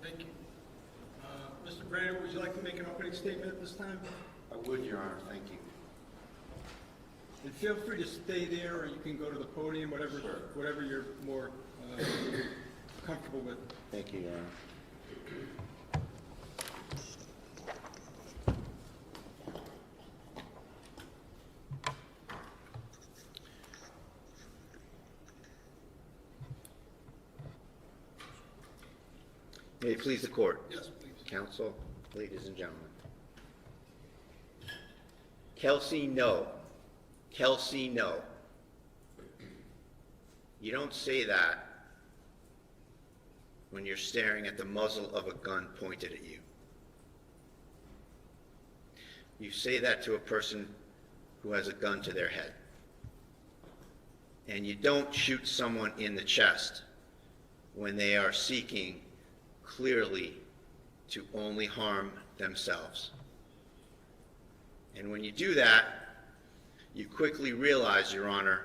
Thank you. Mr. Brandon, would you like to make an opening statement at this time? I would, Your Honor. Thank you. And feel free to stay there, or you can go to the podium, whatever, Sure. whatever you're more comfortable with. Thank you, Your Honor. May it please the court. Yes, please. Counsel, ladies and gentlemen. Kelsey, no. Kelsey, no. You don't say that when you're staring at the muzzle of a gun pointed at you. You say that to a person who has a gun to their head. And you don't shoot someone in the chest when they are seeking clearly to only harm themselves. And when you do that, you quickly realize, Your Honor,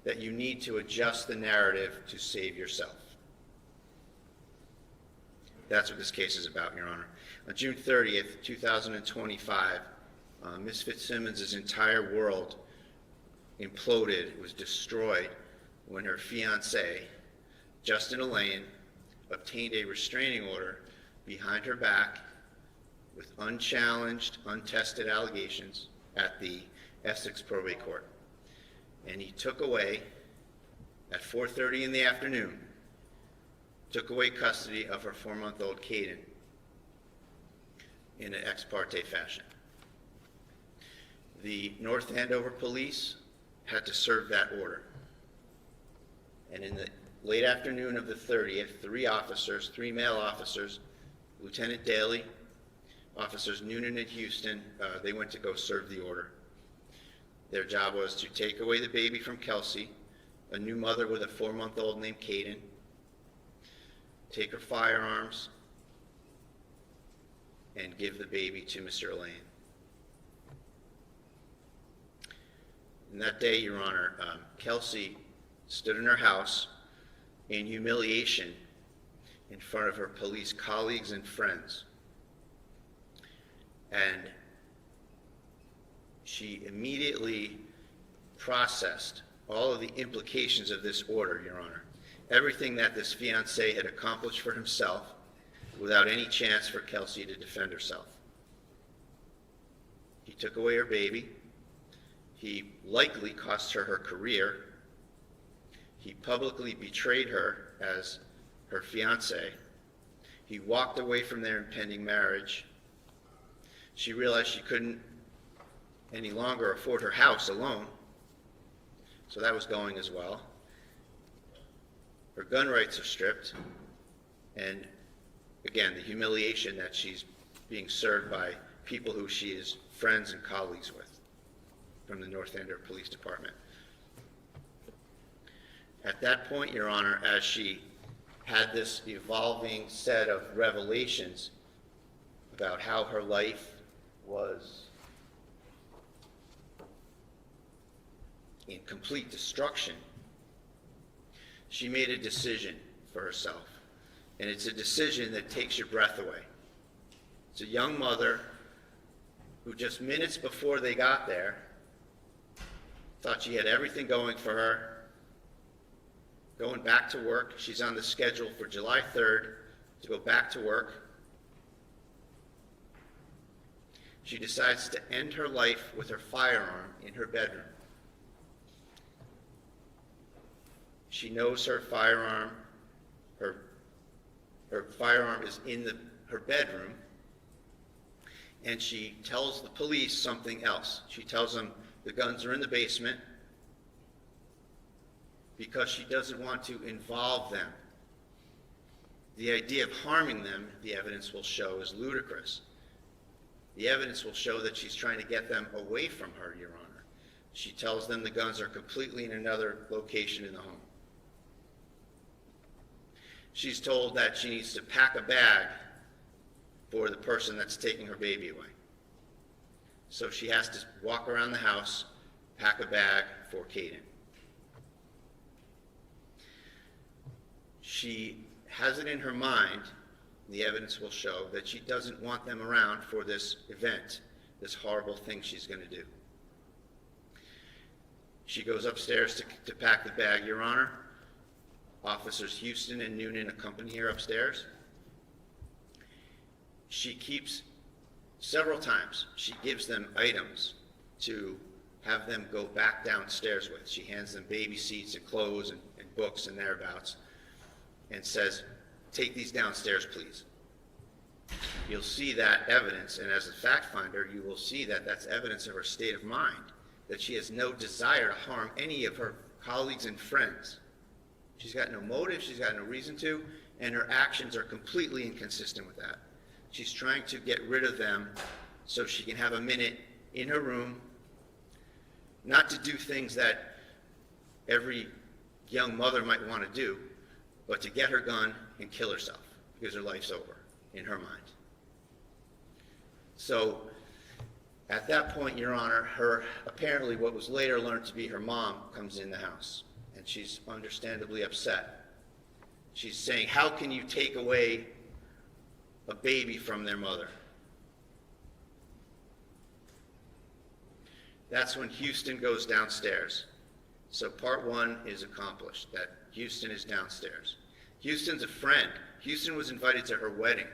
that you need to adjust the narrative to save yourself. That's what this case is about, Your Honor. On June 30th, 2025, Ms. Fitzsimmons' entire world imploded, was destroyed, when her fiancé, Justin Elaine, obtained a restraining order behind her back with unchallenged, untested allegations at the Essex Probate Court. And he took away, at 4:30 in the afternoon, took away custody of her 4-month-old Caden in an ex parte fashion. The North Andover police had to serve that order. And in the late afternoon of the 30th, 3 male officers, Lieutenant Daly, Officers Noonan and Houston, they went to go serve the order. Their job was to take away the baby from Kelsey, a new mother with a 4-month-old named Caden, take her firearms, and give the baby to Mr. Elaine. And that day, Your Honor, Kelsey stood in her house in humiliation in front of her police colleagues and friends. And she immediately processed all of the implications of this order, Your Honor. Everything that this fiancé had accomplished for himself without any chance for Kelsey to defend herself. He took away her baby. He likely cost her her career. He publicly betrayed her as her fiancé. He walked away from their impending marriage. She realized she couldn't any longer afford her house alone, so that was going as well. Her gun rights are stripped, and again, the humiliation that she's being served by people who she is friends and colleagues with from the North Andover Police Department. At that point, Your Honor, as she had this evolving set of revelations about how her life was in complete destruction, she made a decision for herself. And it's a decision that takes your breath away. It's a young mother who just minutes before they got there thought she had everything going for her, going back to work. She's on the schedule for July 3rd to go back to work. She decides to end her life with her firearm in her bedroom. She knows her firearm is in her bedroom, and she tells the police something else. She tells them the guns are in the basement because she doesn't want to involve them. The idea of harming them, the evidence will show, is ludicrous. The evidence will show that she's trying to get them away from her, Your Honor. She tells them the guns are completely in another location in the home. She's told that she needs to pack a bag for the person that's taking her baby away. So she has to walk around the house, pack a bag for Caden. She has it in her mind the evidence will show that she doesn't want them around for this event, this horrible thing she's going to do. She goes upstairs to pack the bag, Your Honor. Officers Houston and Noonan accompany her upstairs. She keeps, several times, she gives them items to have them go back downstairs with. She hands them baby seats and clothes and books and thereabouts and says, take these downstairs, please. You'll see that evidence, and as a fact finder, you will see that that's evidence of her state of mind, that she has no desire to harm any of her colleagues and friends. She's got no motive, she's got no reason to, and her actions are completely inconsistent with that. She's trying to get rid of them so she can have a minute in her room, not to do things that every young mother might want to do, but to get her gun and kill herself because her life's over in her mind. So at that point, Your Honor, her apparently what was later learned to be her mom comes in the house, and she's understandably upset. She's saying, how can you take away a baby from their mother? That's when Houston goes downstairs. So part one is accomplished, that Houston is downstairs. Houston's a friend. Houston was invited to her wedding.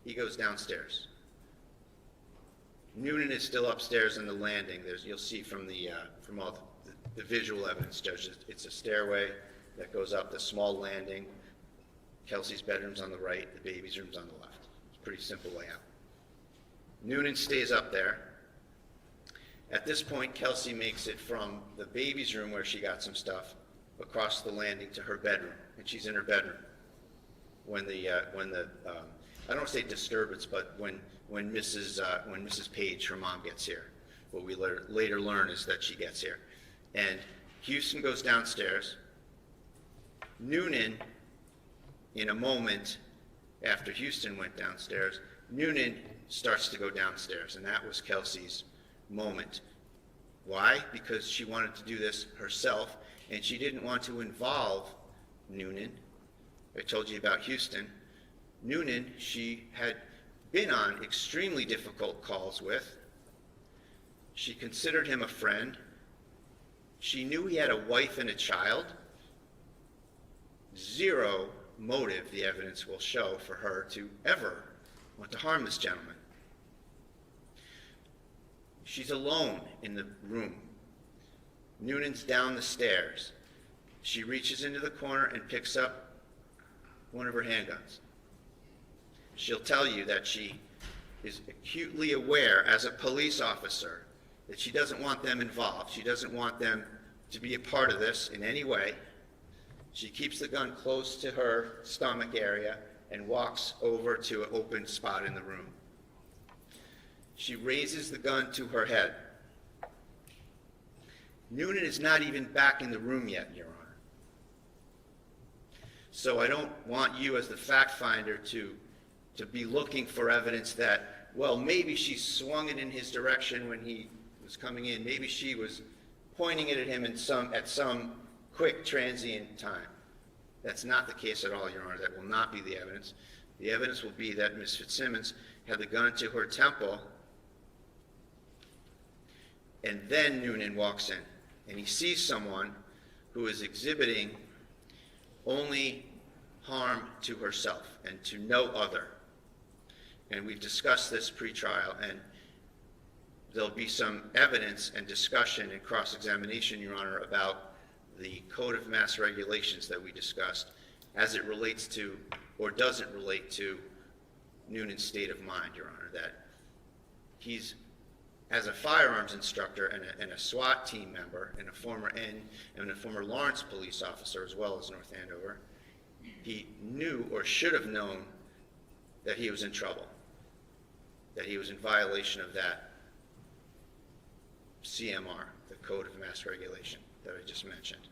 He goes downstairs. Noonan is still upstairs on the landing. You'll see from all the visual evidence, Judge, it's a stairway that goes up the small landing. Kelsey's bedroom's on the right, the baby's room's on the left. It's a pretty simple layout. Noonan stays up there. At this point, Kelsey makes it from the baby's room where she got some stuff across the landing to her bedroom, and she's in her bedroom when I don't want to say disturbance, but when Mrs. Page, her mom, gets here. What we later learn is that she gets here. And Houston goes downstairs. Noonan, in a moment after Houston went downstairs, Noonan starts to go downstairs, and that was Kelsey's moment. Why? Because she wanted to do this herself, and she didn't want to involve Noonan. I told you about Houston. Noonan, she had been on extremely difficult calls with. She considered him a friend. She knew he had a wife and a child. Zero motive, the evidence will show, for her to ever want to harm this gentleman. She's alone in the room. Noonan's down the stairs. She reaches into the corner and picks up one of her handguns. She'll tell you that she is acutely aware as a police officer that she doesn't want them involved. She doesn't want them to be a part of this in any way. She keeps the gun close to her stomach area and walks over to an open spot in the room. She raises the gun to her head. Noonan is not even back in the room yet, Your Honor. So I don't want you as the fact finder to be looking for evidence that, well, maybe she swung it in his direction when he was coming in. Maybe she was pointing it at him at some quick transient time. That's not the case at all, Your Honor. That will not be the evidence. The evidence will be that Ms. Fitzsimmons had the gun to her temple, and then Noonan walks in, and he sees someone who is exhibiting only harm to herself and to no other. And we've discussed this pre-trial, and there'll be some evidence and discussion and cross-examination, Your Honor, about the Code of Mass Regulations that we discussed as it relates to, or doesn't relate to, Noonan's state of mind, Your Honor, that he's, as a firearms instructor and a SWAT team member and a former Lawrence police officer as well as North Andover, he knew or should have known that he was in trouble, that he was in violation of that CMR, the Code of Mass Regulation that I just mentioned.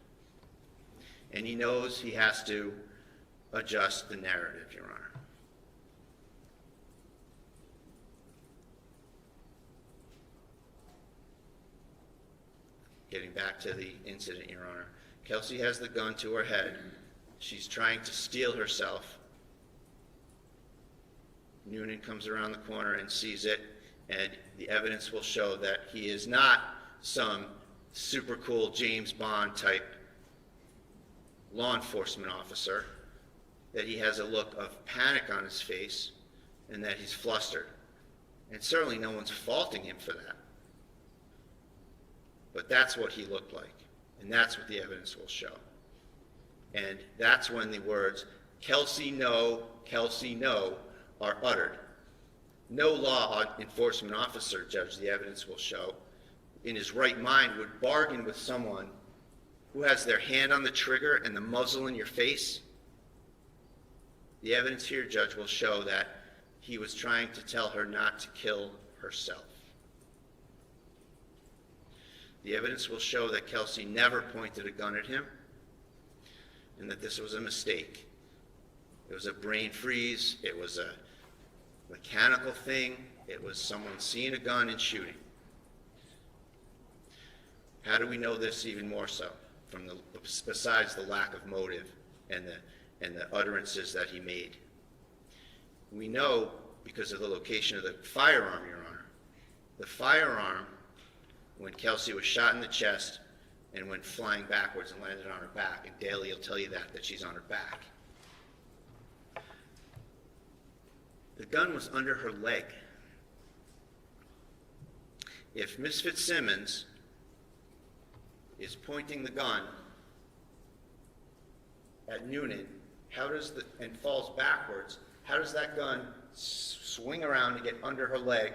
And he knows he has to adjust the narrative, Your Honor. Getting back to the incident, Your Honor, Kelsey has the gun to her head. She's trying to steel herself. Noonan comes around the corner and sees it, and the evidence will show that he is not some super cool James Bond type law enforcement officer, that he has a look of panic on his face, and that he's flustered. And certainly no one's faulting him for that. But that's what he looked like, and that's what the evidence will show. And that's when the words, Kelsey, no, are uttered. No law enforcement officer, Judge, the evidence will show, in his right mind would bargain with someone who has their hand on the trigger and the muzzle in your face. The evidence here, Judge, will show that he was trying to tell her not to kill herself. The evidence will show that Kelsey never pointed a gun at him, and that this was a mistake. It was a brain freeze. It was a mechanical thing. It was someone seeing a gun and shooting. How do we know this even more so? Besides the lack of motive and the utterances that he made. We know because of the location of the firearm, Your Honor. The firearm, when Kelsey was shot in the chest and went flying backwards and landed on her back, and Daly will tell you that she's on her back. The gun was under her leg. If Miss Fitzsimmons is pointing the gun at Noonan, and falls backwards, how does that gun swing around and get under her leg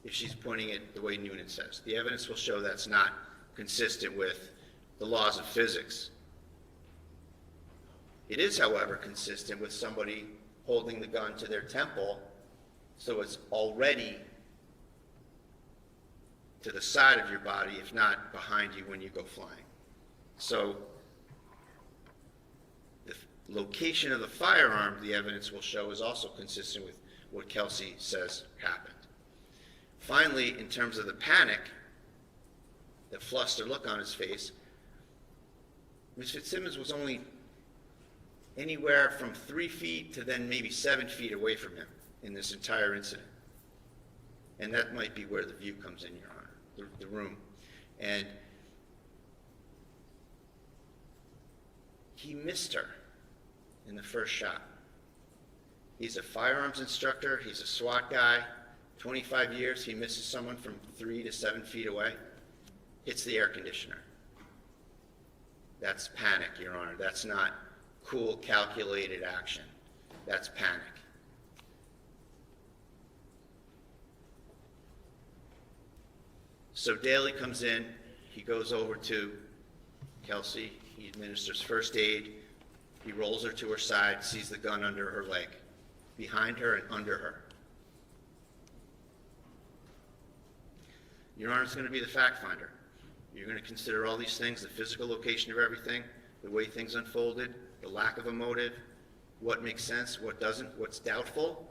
if she's pointing it the way Noonan says? The evidence will show that's not consistent with the laws of physics. It is, however, consistent with somebody holding the gun to their temple, so it's already to the side of your body, if not behind you when you go flying. So the location of the firearm, the evidence will show, is also consistent with what Kelsey says happened. Finally, in terms of the panic, the flustered look on his face, Ms. Fitzsimmons was only anywhere from 3 feet to then maybe 7 feet away from him in this entire incident. And that might be where the view comes in, Your Honor, the room. And he missed her in the first shot. He's a firearms instructor. He's a SWAT guy. 25 years, he misses someone from 3 to 7 feet away. Hits the air conditioner. That's panic, Your Honor. That's not cool, calculated action. That's panic. So Daly comes in. He goes over to Kelsey. He administers first aid. He rolls her to her side, sees the gun under her leg, behind her and under her. Your Honor is going to be the fact finder. You're going to consider all these things, the physical location of everything, the way things unfolded, the lack of a motive, what makes sense, what doesn't, what's doubtful.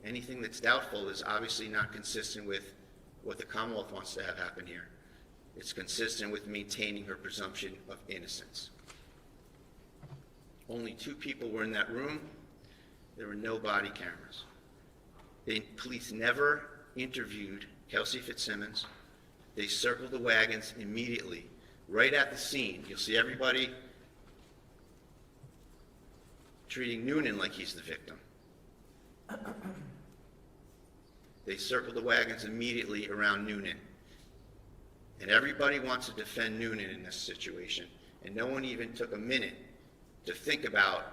Anything that's doubtful is obviously not consistent with what the Commonwealth wants to have happen here. It's consistent with maintaining her presumption of innocence. Only 2 people were in that room. There were no body cameras. The police never interviewed Kelsey Fitzsimmons. They circled the wagons immediately, right at the scene. You'll see everybody treating Noonan like he's the victim. They circled the wagons immediately around Noonan. And everybody wants to defend Noonan in this situation. And no one even took a minute to think about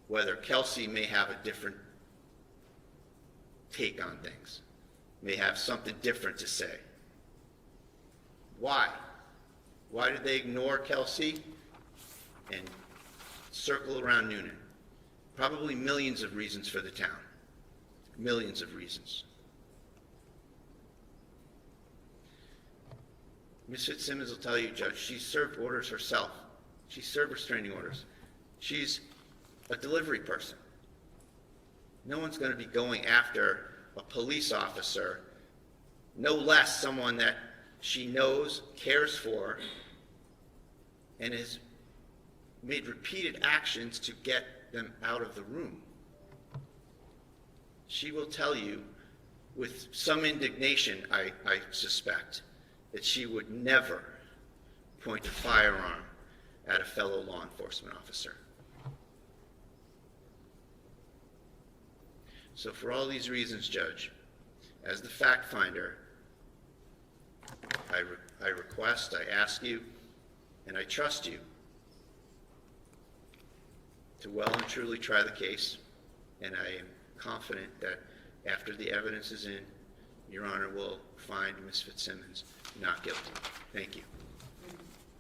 whether Kelsey may have a different take on things, may have something different to say. Why? Why did they ignore Kelsey and circle around Noonan? Probably millions of reasons for the town. Millions of reasons. Ms. Fitzsimmons will tell you, Judge, she served orders herself. She served restraining orders. She's a delivery person. No one's going to be going after a police officer, no less someone that she knows, cares for, and has made repeated actions to get them out of the room. She will tell you, with some indignation, I suspect, that she would never point a firearm at a fellow law enforcement officer. So for all these reasons, Judge, as the fact finder, I request, I ask you, and I trust you to well and truly try the case, and I am confident that after the evidence is in, Your Honor will find Ms. Fitzsimmons not guilty. Thank you.